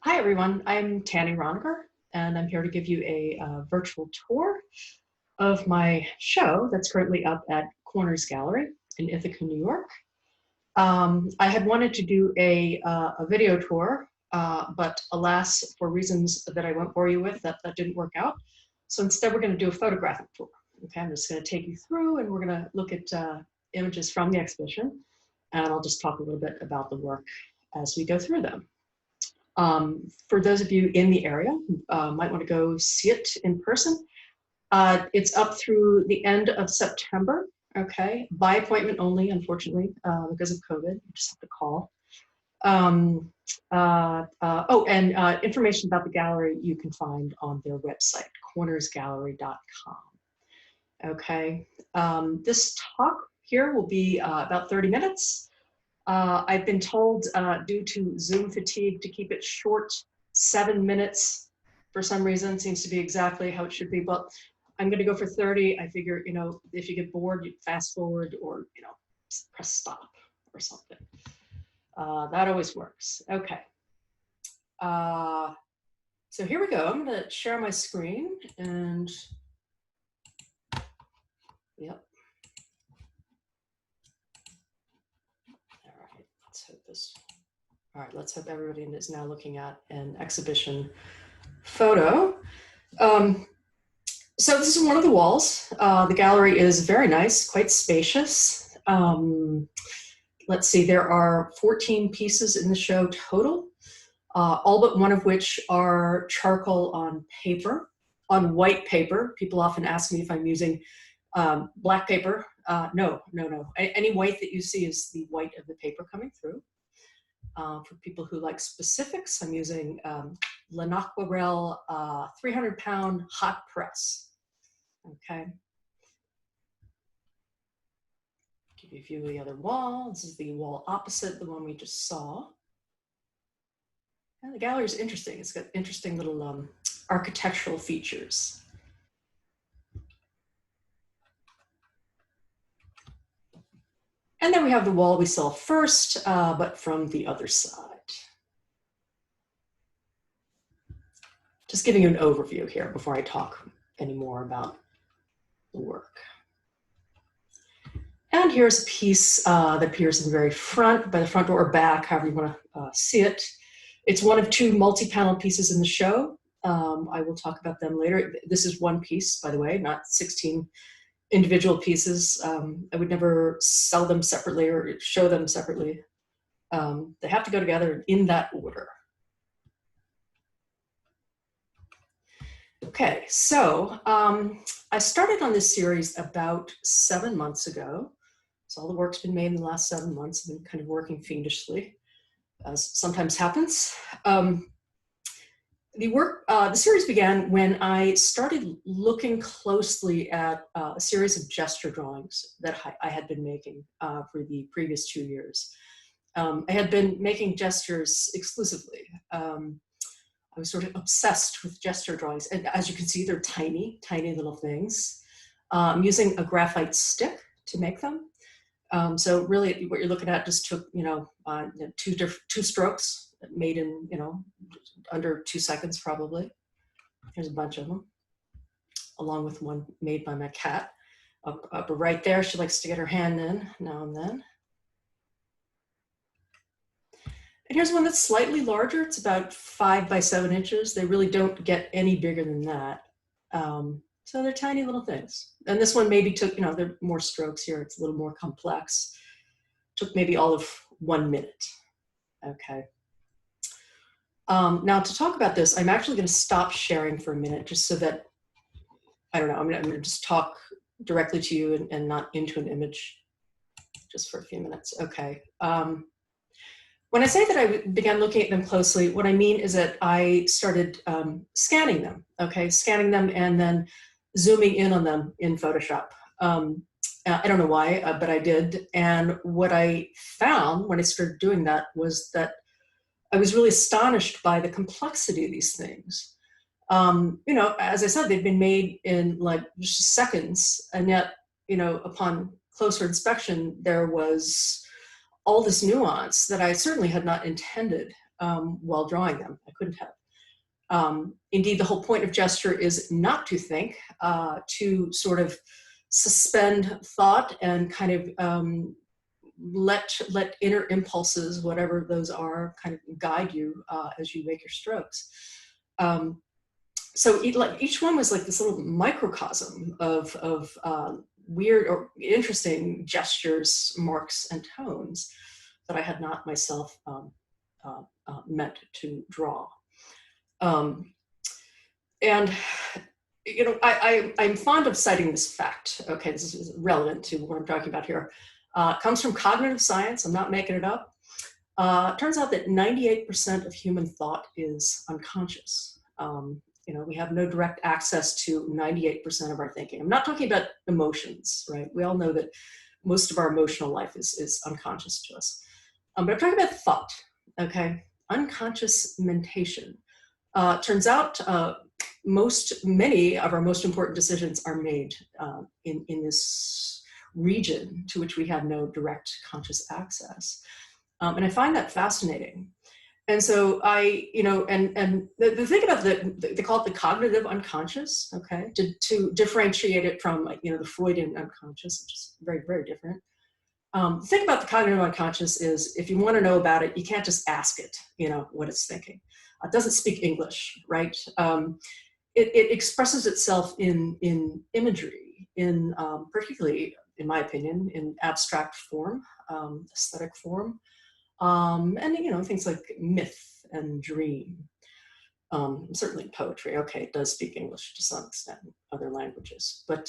Hi everyone, I'm Taney Roniger, and I'm here to give you a virtual tour of my show that's currently up at Corners Gallery in Ithaca, New York. I had wanted to do a video tour, but alas, for reasons that I won't bore you with, that didn't work out. So instead we're going to do a photographic tour. Okay, I'm just going to take you through and we're going to look at images from the exhibition, and I'll just talk a little bit about the work as we go through them. For those of you in the area, might want to go see it in person. It's up through the end of September, okay? By appointment only, unfortunately, because of COVID, you just have to call. Information about the gallery you can find on their website, cornersgallery.com. Okay, this talk here will be about 30 minutes. I've been told, due to Zoom fatigue, to keep it short, 7 minutes. For some reason, seems to be exactly how it should be, but I'm going to go for 30. I figure, you know, if you get bored, you fast forward or, you know, press stop or something. That always works. Okay. So here we go. I'm going to share my screen and, yep. All right, let's hope everybody is now looking at an exhibition photo. So this is one of the walls. The gallery is very nice, quite spacious. Let's see, there are 14 pieces in the show total, all but one of which are charcoal on paper, on white paper. People often ask me if I'm using black paper. No. Any white that you see is the white of the paper coming through. For people who like specifics, I'm using Lanaquarel 300-pound hot press. Okay. Give you a view of the other wall. This is the wall opposite the one we just saw. And the gallery is interesting. It's got interesting little architectural features. And then we have the wall we saw first, but from the other side. Just giving you an overview here before I talk any more about the work. And here's a piece that appears in the very front, by the front door or back, however you want to see it. It's one of two multi-panel pieces in the show. I will talk about them later. This is one piece, by the way, not 16 individual pieces. I would never sell them separately or show them separately. They have to go together in that order. Okay, so I started on this series about 7 months ago. So all the work's been made in the last 7 months. I've been kind of working fiendishly, as sometimes happens. The series began when I started looking closely at a series of gesture drawings that I had been making for the previous 2 years. I had been making gestures exclusively. I was sort of obsessed with gesture drawings. And as you can see, they're tiny, tiny little things. I'm using a graphite stick to make them. So really what you're looking at just took, two strokes made in, under 2 seconds probably. There's a bunch of them, along with one made by my cat. Up right there, she likes to get her hand in now and then. And here's one that's slightly larger. It's about 5 by 7 inches. They really don't get any bigger than that. So they're tiny little things. And this one maybe took, there are more strokes here. It's a little more complex. Took maybe all of 1 minute. Okay. Now to talk about this, I'm actually going to stop sharing for a minute just so that, I don't know, I'm going to just talk directly to you and not into an image just for a few minutes. Okay. When I say that I began looking at them closely, what I mean is that I started scanning them, okay? Scanning them and then zooming in on them in Photoshop. I don't know why, but I did. And what I found when I started doing that was that I was really astonished by the complexity of these things. As I said, they've been made in like just seconds, and yet, upon closer inspection, there was all this nuance that I certainly had not intended. while drawing them. I couldn't have. Indeed, the whole point of gesture is not to think, to sort of suspend thought and kind of let inner impulses, whatever those are, kind of guide you as you make your strokes. So each one was like this little microcosm of weird or interesting gestures, marks, and tones that I had not myself meant to draw. And you know, I'm fond of citing this fact. Okay, this is relevant to what I'm talking about here. It comes from cognitive science. I'm not making it up. It turns out that 98% of human thought is unconscious. You know, we have no direct access to 98% of our thinking. I'm not talking about emotions, right? We all know that most of our emotional life is unconscious to us. But I'm talking about thought, okay? Unconscious mentation. Turns out many of our most important decisions are made in this region to which we have no direct conscious access. And I find that fascinating. And so you know, and the thing about they call it the cognitive unconscious, okay, to differentiate it from, you know, the Freudian unconscious, which is very, very different. The thing about the cognitive unconscious is if you want to know about it, you can't just ask it, you know, what it's thinking. It doesn't speak English, right? It expresses itself in imagery, in particularly, in my opinion, in abstract form, aesthetic form. And you know, things like myth and dream, certainly poetry. Okay, it does speak English to some extent, other languages. But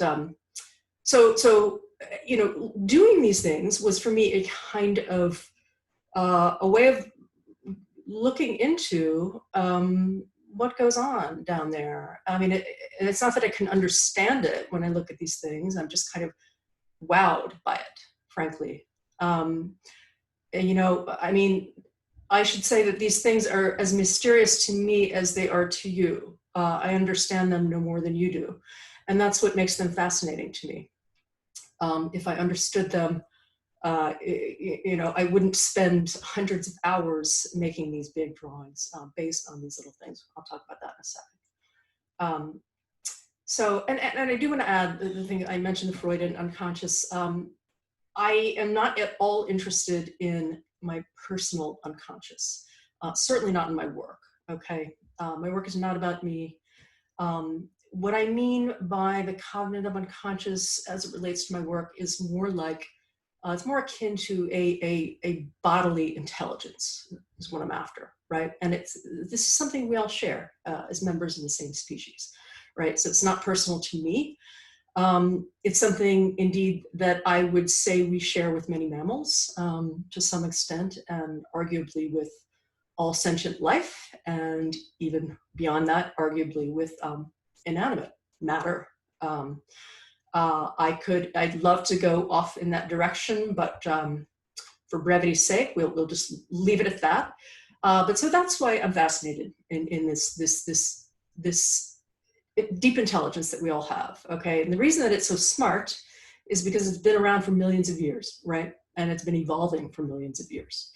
so you know, doing these things was for me a kind of a way of looking into what goes on down there. I mean, it's not that I can understand it when I look at these things. I'm just kind of wowed by it, frankly. You know, I mean, I should say that these things are as mysterious to me as they are to you. I understand them no more than you do. And that's what makes them fascinating to me. If I understood them, you know, I wouldn't spend hundreds of hours making these big drawings based on these little things. I'll talk about that in a second. So, and I do want to add the thing I mentioned, the Freudian unconscious. I am not at all interested in my personal unconscious, certainly not in my work, okay? My work is not about me. What I mean by the cognitive unconscious as it relates to my work is more like, it's more akin to a bodily intelligence is what I'm after, right? And this is something we all share as members of the same species, right? So it's not personal to me. It's something, indeed, that I would say we share with many mammals to some extent, and arguably with all sentient life, and even beyond that, arguably with inanimate matter. I'd love to go off in that direction, but for brevity's sake, we'll just leave it at that. But so that's why I'm fascinated in this deep intelligence that we all have, okay? And the reason that it's so smart is because it's been around for millions of years, right? And it's been evolving for millions of years.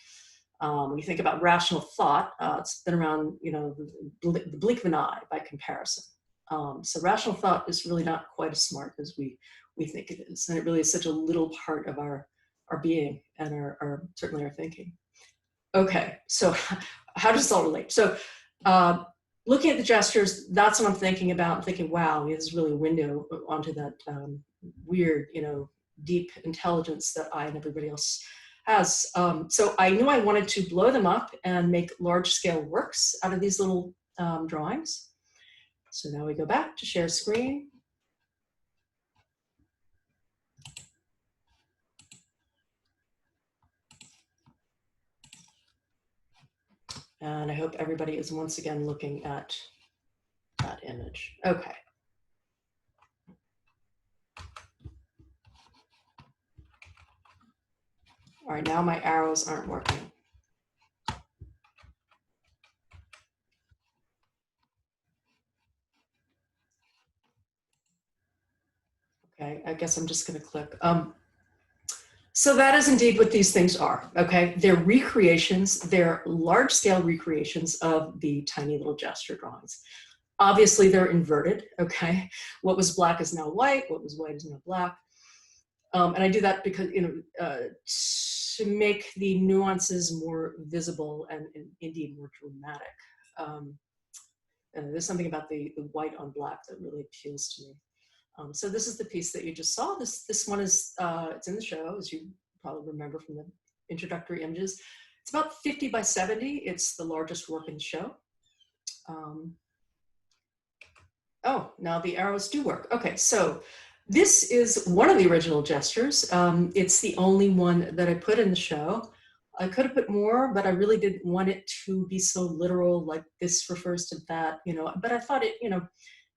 When you think about rational thought, it's been around, you know, the blink of an eye by comparison. So rational thought is really not quite as smart as we think it is. And it really is such a little part of our being and certainly our thinking. Okay, so how does this all relate? So looking at the gestures, that's what I'm thinking about. I'm thinking, wow, this is really a window onto that weird, you know, deep intelligence that I and everybody else has. So I knew I wanted to blow them up and make large-scale works out of these little drawings. So now we go back to share screen. And I hope everybody is once again looking at that image. Okay. All right, now my arrows aren't working. Okay, I guess I'm just gonna click. So that is indeed what these things are, okay? They're recreations, they're large-scale recreations of the tiny little gesture drawings. Obviously, they're inverted, okay? What was black is now white, what was white is now black. And I do that because, to make the nuances more visible and indeed more dramatic. And there's something about the white on black that really appeals to me. So this is the piece that you just saw. This one is, it's in the show, as you probably remember from the introductory images. It's about 50 by 70. It's the largest work in the show. Oh, now the arrows do work. Okay, so this is one of the original gestures. It's the only one that I put in the show. I could have put more, but I really didn't want it to be so literal, like this refers to that, but I thought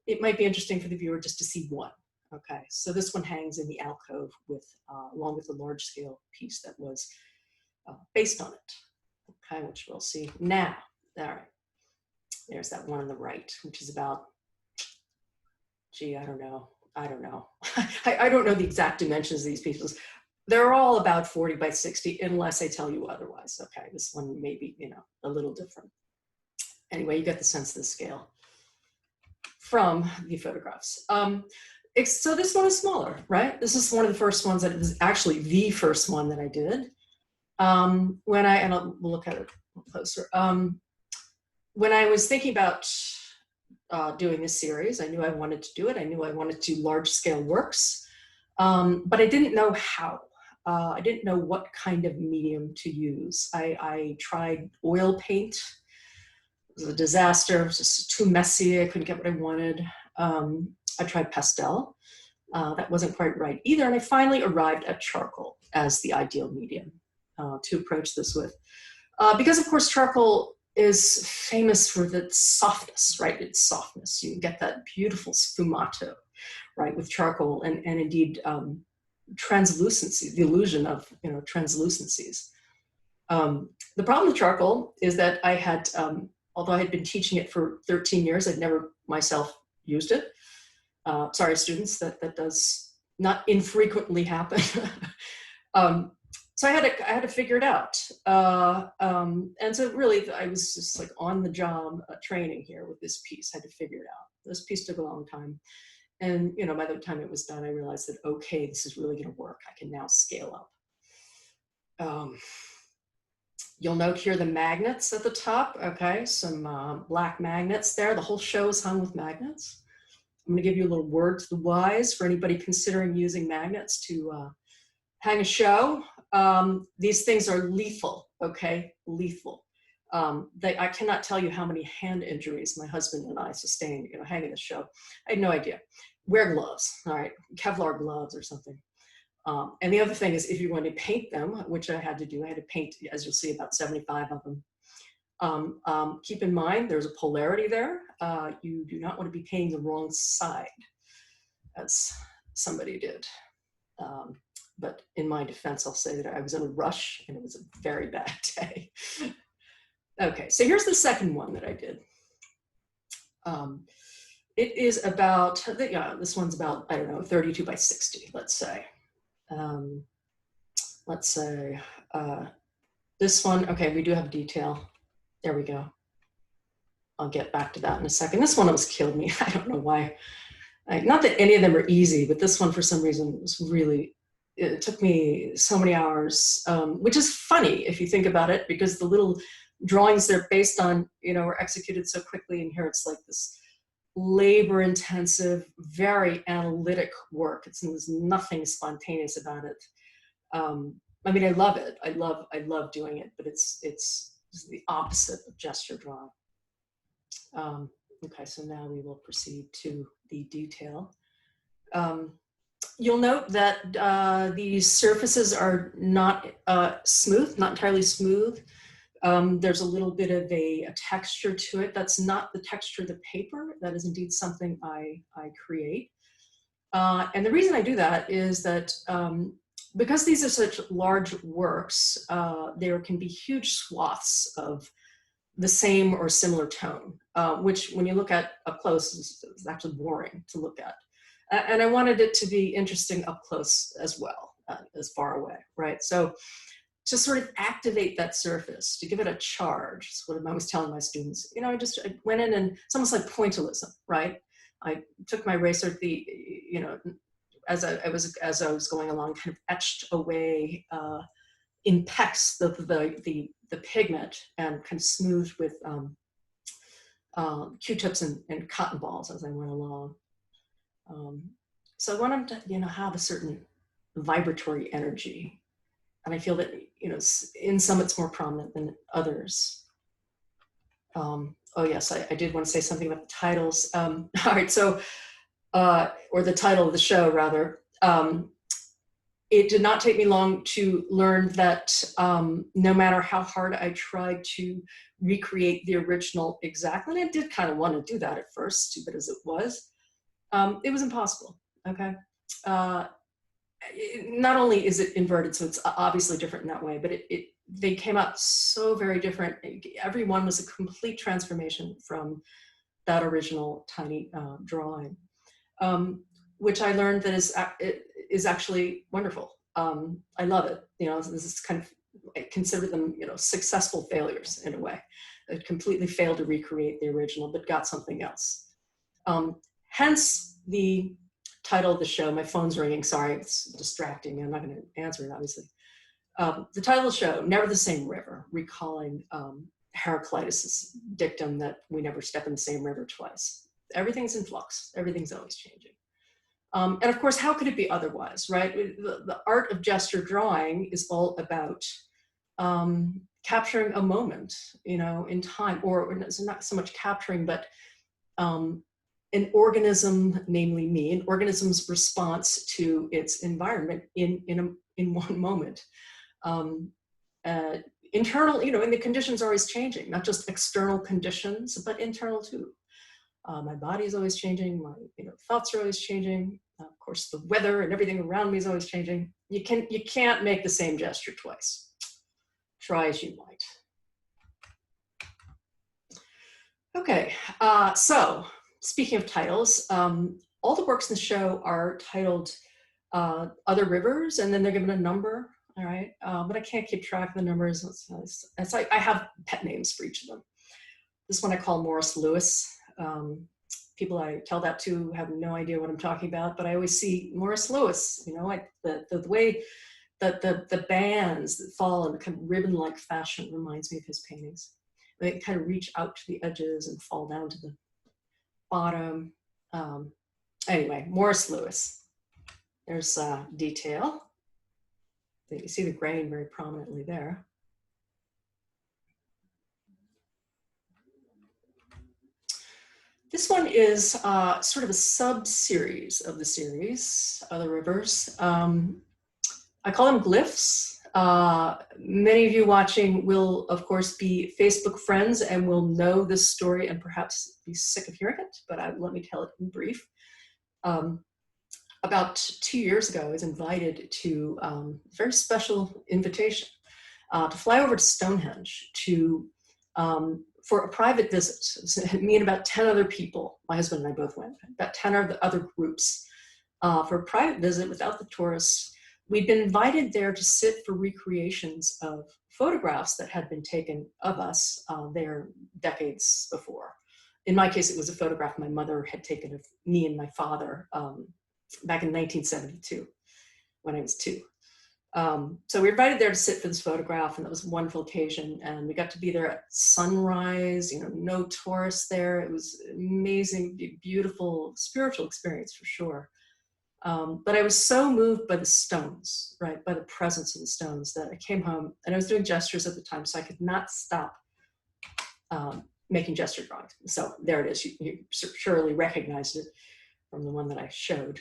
it might be interesting for the viewer just to see one. Okay, so this one hangs in the alcove with, along with the large scale piece that was based on it. Okay, which we'll see now. All right, there's that one on the right, which is about, gee, I don't know. I don't know the exact dimensions of these pieces. They're all about 40 by 60, unless I tell you otherwise. Okay, this one may be, a little different. Anyway, you get the sense of the scale from the photographs. So this one is smaller, right? This is one of the first ones that is actually the first one that I did. And we'll look at it closer. When I was thinking about doing this series, I knew I wanted to do it. I knew I wanted to do large scale works, but I didn't know how. I didn't know what kind of medium to use. I tried oil paint. It was a disaster. It was just too messy. I couldn't get what I wanted. I tried pastel. That wasn't quite right either. And I finally arrived at charcoal as the ideal medium to approach this with. Because of course, charcoal is famous for its softness, right? Its softness. You get that beautiful sfumato, right, with charcoal, and indeed translucency, the illusion of translucencies. The problem with charcoal is that I had, although I had been teaching it for 13 years, I'd never myself used it. Sorry, students, that does not infrequently happen. So I had to figure it out. And so really, I was just like on the job training here with this piece. I had to figure it out. This piece took a long time. And by the time it was done, I realized that, okay, this is really gonna work. I can now scale up. You'll note here the magnets at the top, okay? Some black magnets there. The whole show is hung with magnets. I'm gonna give you a little word to the wise for anybody considering using magnets to hang a show. These things are lethal, okay? Lethal. I cannot tell you how many hand injuries my husband and I sustained, hanging the show. I had no idea. Wear gloves, all right? Kevlar gloves or something. And the other thing is, if you're going to paint them, which I had to do, I had to paint, as you'll see, about 75 of them. Keep in mind, there's a polarity there. You do not want to be painting the wrong side, as somebody did. But in my defense, I'll say that I was in a rush and it was a very bad day. Okay, so here's the second one that I did. It is about, this one's about, I don't know, 32 by 60, let's say. Let's say this one, okay, we do have detail. There we go. I'll get back to that in a second. This one almost killed me. I don't know why. Not that any of them are easy, but this one for some reason was really, it took me so many hours, which is funny if you think about it, because the little drawings they're based on, were executed so quickly, and here it's like this labor-intensive, very analytic work. There's nothing spontaneous about it. I mean, I love it. I love doing it, but it's the opposite of gesture drawing. Okay, so now we will proceed to the detail. You'll note that these surfaces are not smooth, not entirely smooth. There's a little bit of a texture to it. That's not the texture of the paper. That is indeed something I create. And the reason I do that is that because these are such large works, there can be huge swaths of the same or similar tone, which when you look at up close is actually boring to look at. And I wanted it to be interesting up close as well. as far away, right? So to sort of activate that surface, to give it a charge, is what I was telling my students. You know, I went in, and it's almost like pointillism, right? I took my eraser, you know, as I was going along, kind of etched away in pecks the pigment, and kind of smoothed with Q-tips and cotton balls as I went along. So I want them to, you know, have a certain vibratory energy. And I feel that, you know, in some it's more prominent than others. Oh yes, I did want to say something about the titles. All right, so, or the title of the show rather. It did not take me long to learn that no matter how hard I tried to recreate the original exactly, and I did kind of want to do that at first, stupid as it was impossible, okay? Not only is it inverted, so it's obviously different in that way, but they came out so very different. Every one was a complete transformation from that original tiny drawing, which I learned that is actually wonderful. I love it. You know, this is kind of, I consider them, you know, successful failures in a way. It completely failed to recreate the original, but got something else. Hence the title of the show. My phone's ringing, sorry, it's distracting me. I'm not gonna answer it, obviously. The title of the show, Never the Same River, recalling Heraclitus' dictum that we never step in the same river twice. Everything's in flux, everything's always changing. And of course, how could it be otherwise, right? The art of gesture drawing is all about capturing a moment, you know, in time, or not so much capturing, but an organism, namely me, an organism's response to its environment in one moment. Internal, you know, and the conditions are always changing, not just external conditions, but internal too. My body is always changing. My, you know, thoughts are always changing. Of course, the weather and everything around me is always changing. You can't make the same gesture twice. Try as you might. Okay, so speaking of titles, all the works in the show are titled Other Rivers, and then they're given a number. All right, but I can't keep track of the numbers. It's like I have pet names for each of them. This one I call Morris Lewis. People I tell that to have no idea what I'm talking about, but I always see Morris Lewis. You know, the way that the bands that fall in a kind of ribbon-like fashion reminds me of his paintings. They kind of reach out to the edges and fall down to the bottom. Anyway, Morris Lewis. There's detail. You see the grain very prominently there. This one is sort of a sub-series of the series, Other Rivers. I call them glyphs. Many of you watching will, of course, be Facebook friends and will know this story and perhaps be sick of hearing it, but let me tell it in brief. About 2 years ago, I was invited to a very special invitation to fly over to Stonehenge for a private visit. So me and about 10 other people, my husband and I both went, about 10 other groups for a private visit without the tourists. We'd been invited there to sit for recreations of photographs that had been taken of us there decades before. In my case, it was a photograph my mother had taken of me and my father back in 1972 when I was 2. So we were invited there to sit for this photograph, and that was a wonderful occasion. And we got to be there at sunrise, you know, no tourists there. It was amazing, beautiful, spiritual experience for sure. But I was so moved by the stones, right, by the presence of the stones, that I came home, and I was doing gestures at the time, so I could not stop making gesture drawings. So there it is. You surely recognized it from the one that I showed.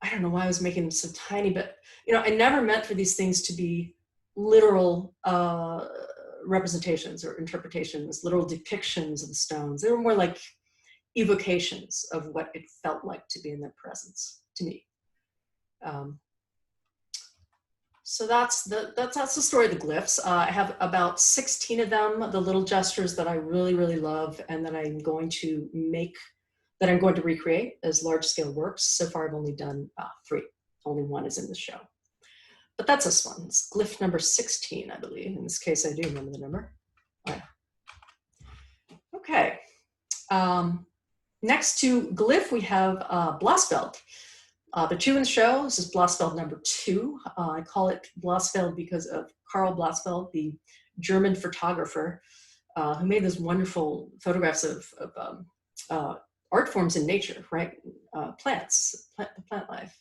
I don't know why I was making them so tiny, but you know, I never meant for these things to be literal representations or interpretations, literal depictions of the stones. They were more like evocations of what it felt like to be in their presence to me. So that's the story of the glyphs. I have about 16 of them, the little gestures that I really, really love and that I'm going to recreate as large-scale works. So far, I've only done 3. only one is in the show. But that's this one. It's glyph number 16, I believe. In this case, I do remember the number. Oh, yeah. Okay. Next to glyph, we have Blossfeld. The two in the show, this is Blossfeld number 2. I call it Blossfeld because of Karl Blossfeld, the German photographer who made those wonderful photographs of art forms in nature, right? Plants, plant life.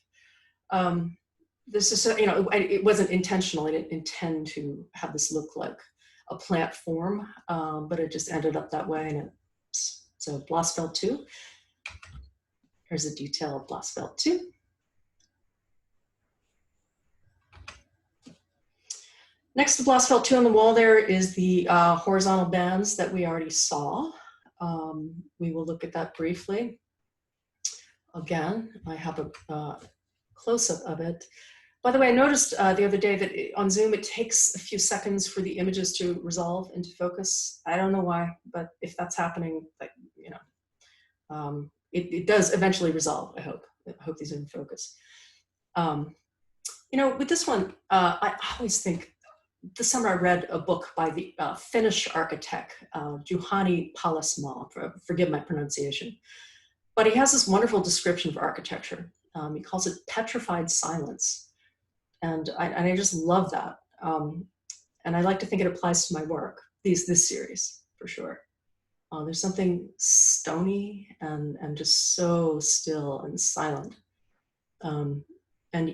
This is, it wasn't intentional. I didn't intend to have this look like a plant form, but it just ended up that way. And so Blossfeld 2. Here's a detail of Blossfeld 2. Next to Blossfeld 2 on the wall there is the horizontal bands that we already saw. We will look at that briefly. Again, I have a close-up of it. By the way, I noticed the other day that on Zoom, it takes a few seconds for the images to resolve into focus. I don't know why, but if that's happening, it does eventually resolve, I hope. I hope these are in focus. With this one, I always think, this summer I read a book by the Finnish architect, Juhani Pallasmaa, forgive my pronunciation. But he has this wonderful description of architecture. He calls it petrified silence. And I just love that. And I like to think it applies to my work, this series, for sure. There's something stony and just so still and silent and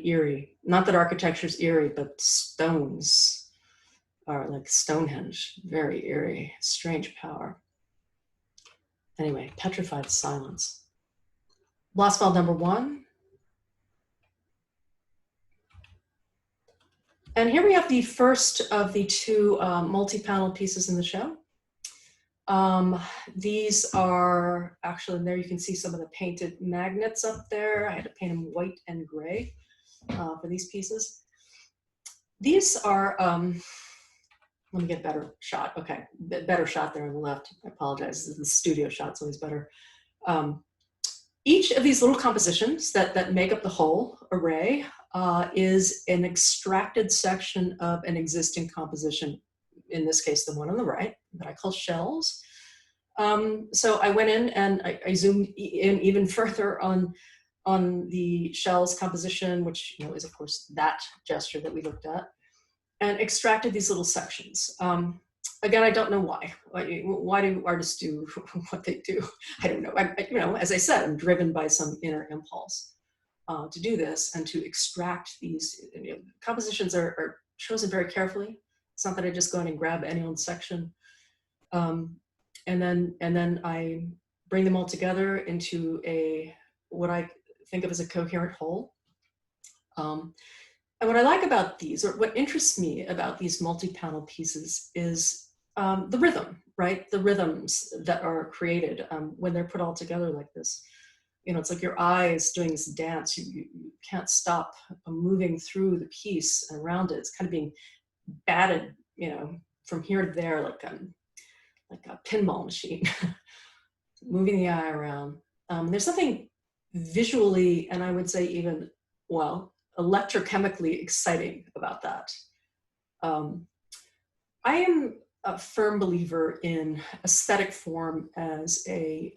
eerie. Not that architecture's eerie, but stones are like Stonehenge, very eerie, strange power. Anyway, petrified silence. Blossfeld number 1. And here we have the first of the 2 multi-panel pieces in the show. These are actually, and there you can see some of the painted magnets up there. I had to paint them white and gray for these pieces. These are, let me get a better shot. Okay, better shot there on the left. I apologize, the studio shot's always better. Each of these little compositions that make up the whole array is an extracted section of an existing composition, in this case, the one on the right, that I call shells. So I went in and I zoomed in even further on the shells composition, which is of course that gesture that we looked at, and extracted these little sections. Again, I don't know why. Why do artists do what they do? I don't know. As I said, I'm driven by some inner impulse to do this and to extract these. Compositions are chosen very carefully. It's not that I just go in and grab any old section, and then I bring them all together into what I think of as a coherent whole. And what I like about these, or what interests me about these multi-panel pieces, is the rhythm, right? The rhythms that are created when they're put all together like this. It's like your eyes doing this dance. You can't stop moving through the piece and around it. It's kind of being batted, from here to there, like a pinball machine, moving the eye around. There's something visually, and I would say even, electrochemically exciting about that. I am a firm believer in aesthetic form as a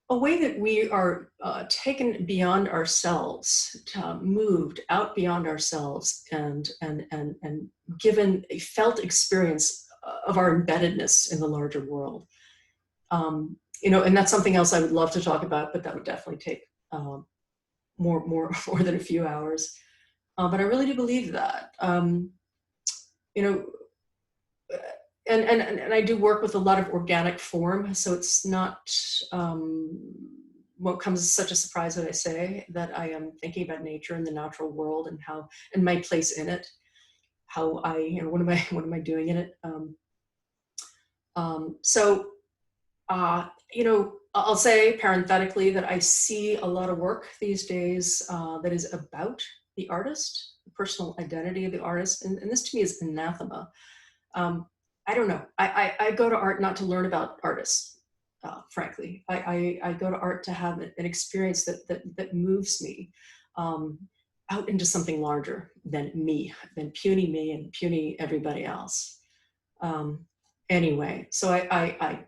way that we are taken beyond ourselves, moved out beyond ourselves, and given a felt experience of our embeddedness in the larger world. And that's something else I would love to talk about, but that would definitely take more than a few hours. But I really do believe that. And I do work with a lot of organic form, so it's not what comes as such a surprise when I say that I am thinking about nature and the natural world and my place in it. How what am I doing in it? I'll say parenthetically that I see a lot of work these days that is about the artist, the personal identity of the artist, and this to me is anathema. I don't know. I go to art not to learn about artists, frankly. I go to art to have an experience that moves me, out into something larger than me, than puny me and puny everybody else. Anyway, so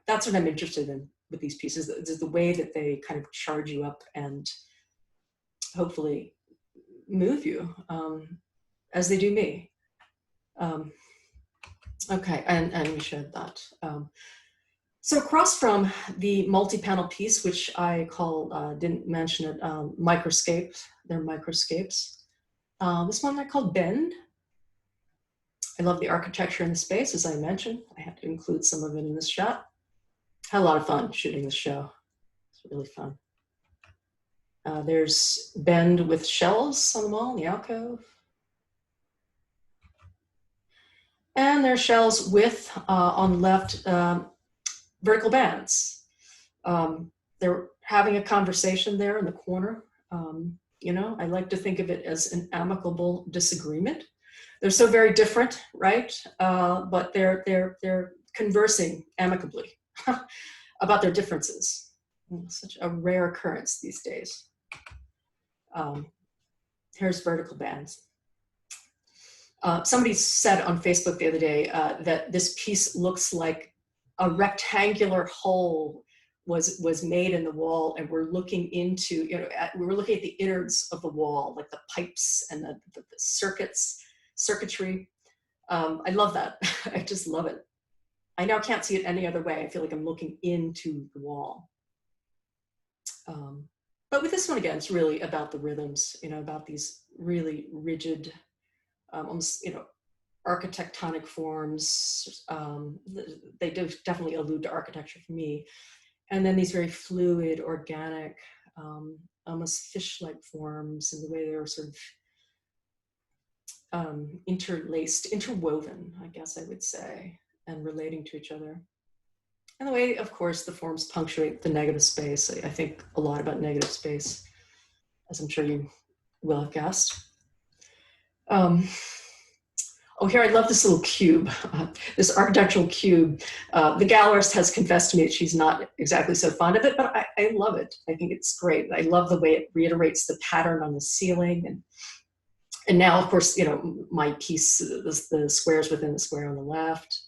that's what I'm interested in with these pieces, is the way that they kind of charge you up and hopefully move you as they do me. Okay, and we showed that. So across from the multi-panel piece, which I call, didn't mention it, microscape, they're microscapes. This one I call Bend. I love the architecture in the space, as I mentioned. I had to include some of it in this shot. Had a lot of fun shooting this show. It's really fun. There's Bend with shells on the wall in the alcove. And there's shells with, on the left, vertical bands. They're having a conversation there in the corner. You know, I like to think of it as an amicable disagreement. They're so very different, right? But they're conversing amicably about their differences. Such a rare occurrence these days. Here's vertical bands. Somebody said on Facebook the other day that this piece looks like a rectangular hole was made in the wall, and we're looking into, you know, we were looking at the innards of the wall, like the pipes and the circuitry. I love that. I just love it. I now can't see it any other way. I feel like I'm looking into the wall. But with this one, again, it's really about the rhythms, you know, about these really rigid, almost, you know, architectonic forms. They do definitely allude to architecture for me. And then these very fluid, organic, almost fish-like forms, and the way they're sort of interlaced, interwoven, I guess I would say, and relating to each other. And the way, of course, the forms punctuate the negative space. I think a lot about negative space, as I'm sure you will have guessed. Oh, here, I love this little cube, this architectural cube. The gallerist has confessed to me that she's not exactly so fond of it, but I love it. I think it's great. I love the way it reiterates the pattern on the ceiling. And now, of course, you know, my piece, the squares within the square on the left.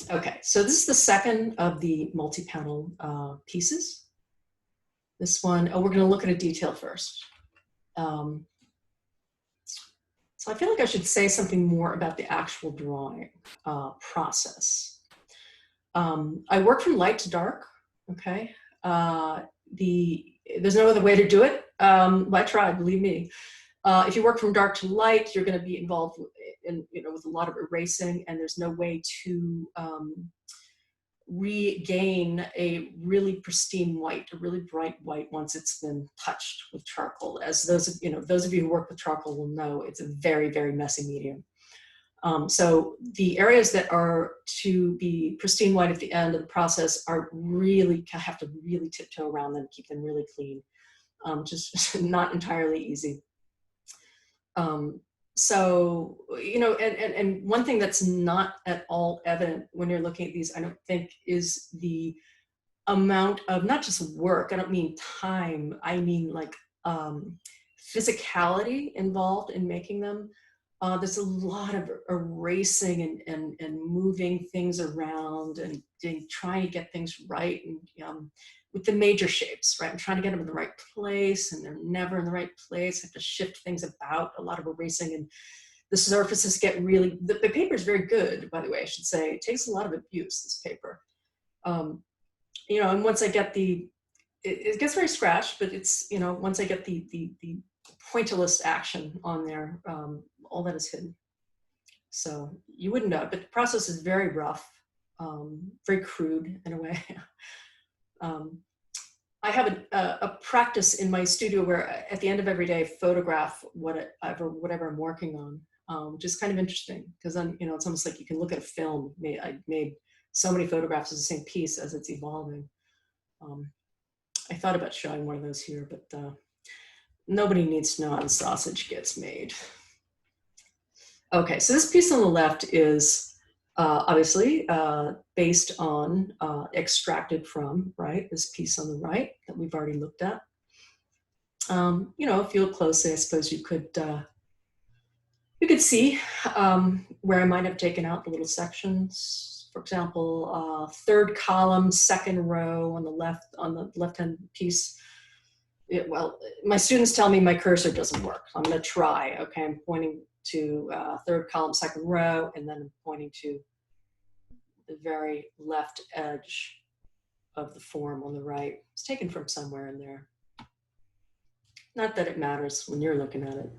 Okay, so this is the second of the multi-panel pieces. This one, oh, we're gonna look at a detail first. So I feel like I should say something more about the actual drawing process. I work from light to dark, okay? There's no other way to do it. I tried, believe me. If you work from dark to light, you're gonna be involved in, you know, with a lot of erasing, and there's no way to regain a really pristine white, a really bright white, once it's been touched with charcoal. As those of you who work with charcoal will know, it's a very, very messy medium. So the areas that are to be pristine white at the end of the process are really, have to really tiptoe around them, keep them really clean. Just not entirely easy. So, you know, and one thing that's not at all evident when you're looking at these, I don't think, is the amount of, not just work, I don't mean time, I mean like physicality involved in making them. There's a lot of erasing and moving things around and trying to get things right, and with the major shapes, right? I'm trying to get them in the right place, and they're never in the right place. I have to shift things about, a lot of erasing, and the surfaces get really, the paper is very good, by the way, I should say. It takes a lot of abuse, this paper. You know, and once I get it gets very scratched, but it's, you know, once I get the pointillist action on there, all that is hidden. So you wouldn't know, but the process is very rough, very crude in a way. I have a practice in my studio where at the end of every day I photograph whatever I'm working on, which is kind of interesting, because then, you know, it's almost like you can look at a film. I made so many photographs of the same piece as it's evolving. I thought about showing one of those here, but nobody needs to know how the sausage gets made. Okay, so this piece on the left is obviously based on, extracted from, right, this piece on the right that we've already looked at. You know, if you look closely, I suppose you could see where I might have taken out the little sections. For example, third column, second row on the left-hand piece. Well, my students tell me my cursor doesn't work. I'm going to try. Okay, I'm pointing to third column, second row, and then I'm pointing to the very left edge of the form on the right. It's taken from somewhere in there. Not that it matters when you're looking at it.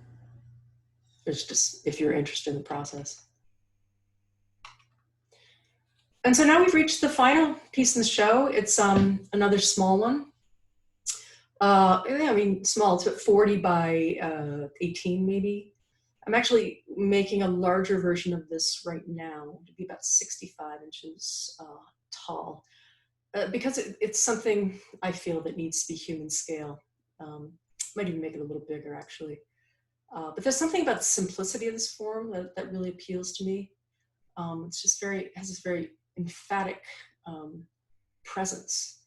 It's just if you're interested in the process. And so now we've reached the final piece in the show. It's another small one. I mean, small, it's about 40 by 18 maybe. I'm actually making a larger version of this right now to be about 65 inches tall because it's something I feel that needs to be human scale. Might even make it a little bigger actually. But there's something about the simplicity of this form that really appeals to me. It's just has this very emphatic presence.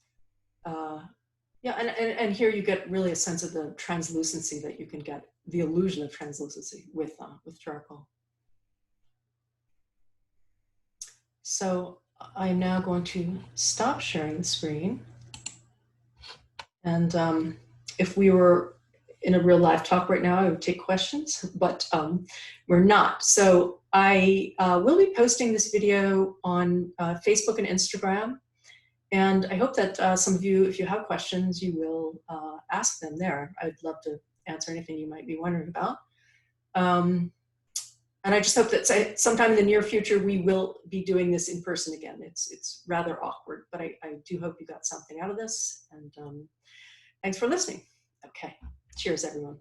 Yeah, and here you get really a sense of the translucency that you can get, the illusion of translucency with charcoal. So I'm now going to stop sharing the screen. And if we were in a real live talk right now, I would take questions, but we're not. So I will be posting this video on Facebook and Instagram. And I hope that some of you, if you have questions, you will ask them there. I'd love to answer anything you might be wondering about. And I just hope that sometime in the near future, we will be doing this in person again. It's rather awkward, but I do hope you got something out of this. And thanks for listening. Okay, cheers, everyone.